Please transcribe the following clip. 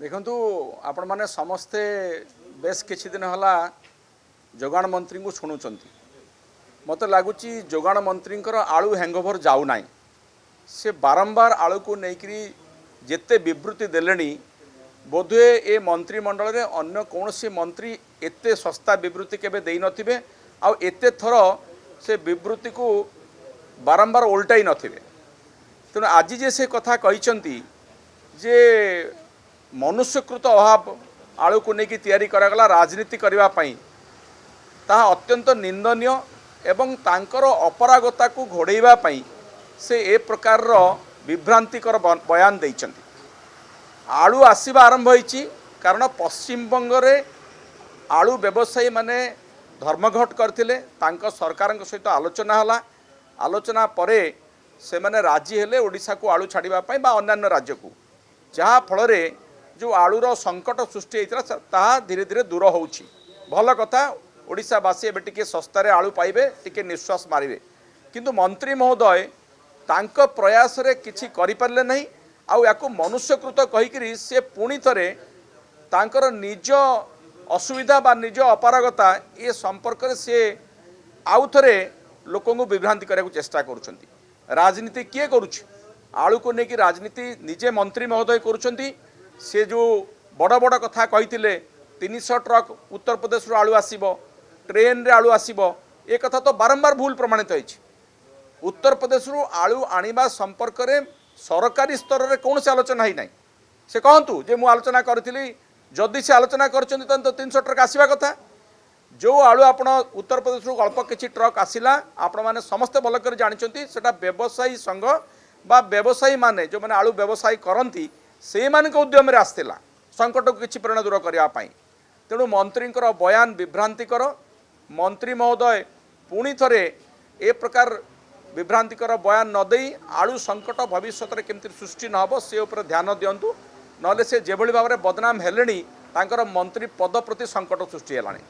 देखु आपण मैंने समस्ते बेस किछि दिन हला जोगाण मंत्री को शुणुंट मत लगुच जोगाण मंत्री आलू हैंगओवर जाऊ ना से बारंबार आलू को लेकर जेते विवृत्ति देले बोधे ए मंत्रिमंडल में अन्य कौन मंत्री एते सस्ता विवृत्ति केबे देई नथिबे आउ एते थर से विवृत्ति को बारंबार उल्टाई नथिबे। तेणु आज जे से कथा कहिसंती जे मनुष्यकृत अभाव आलू को लेकिन तैयारी करागला राजनीति करने ताहा अत्यंत निंदनीय एवं तांकर अपरागता को घोड़ाइबा पई से ए प्रकार विभ्रांतिकर बयान देइचंती। आलू आसीबा आरंभ होईची कारण पश्चिम बंग रे आलू व्यवसायी माने धर्मघट करथिले तांको सरकार सहित आलोचना परे से माने राजी हेले ओडिशा को आलू छाड़िबा पई बा अन्य राज्य को जहाँ फल रे जो आलूर संकट सृष्टि होता ताहा धीरे धीरे दूर होउची। भल कथा ओडिशावासी एबे टिके सस्तार आलू पाइबे टिके निश्वास मारिबे किंतु मंत्री महोदय तांको प्रयास रे किछि करि परले नहीं आउ याकू मनुष्यकृत कहिकरी से पुणी थरे तांकर निज असुविधा बा निज अपारगता ये संपर्क रे से आउ थरे लोकों को विभ्रांति करने को चेष्टा करुछंती। राजनीति किए करुछि आलू को लेकिन राजनीति निजे मंत्री महोदय करुछंती। से जो बड़ बड़ कथा कही 300 ट्रक उत्तर प्रदेश रू आलू आसीबो ट्रेन रे आलू आसीबो ए कथा तो बारंबार भूल प्रमाणित होइछि। उत्तर प्रदेश रू आलू आनिबा संपर्क रे सरकारी स्तर रे कौन से आलोचना ही नहीं। से कहतु जे मु आलोचना करथिली जदि से आलोचना करछंती तो 300 ट्रक आसीबा कथा। जो आलू आपण उत्तर प्रदेश रू अल्प किछि ट्रक आसिला आपण माने समस्त भल कर जानिछंती सेटा व्यवसायी संघ बा व्यवसायी माने जो माने आलू व्यवसायी करंती से मान उद्यम रे आसतिला संकट को किछि परिणाम दूर करबा पई। तेणु मंत्री बयान विभ्रांतिकर मंत्री महोदय पुणी थरे ए प्रकार विभ्रांतिकर बयान न देई आलू संकट भविष्य में केमती सृष्टि न हो से उपर ध्यान दिंतु नले से जेभली भाव में बदनाम हेलेनी तांकर मंत्री पद प्रति संकट सृष्टि हेलानी।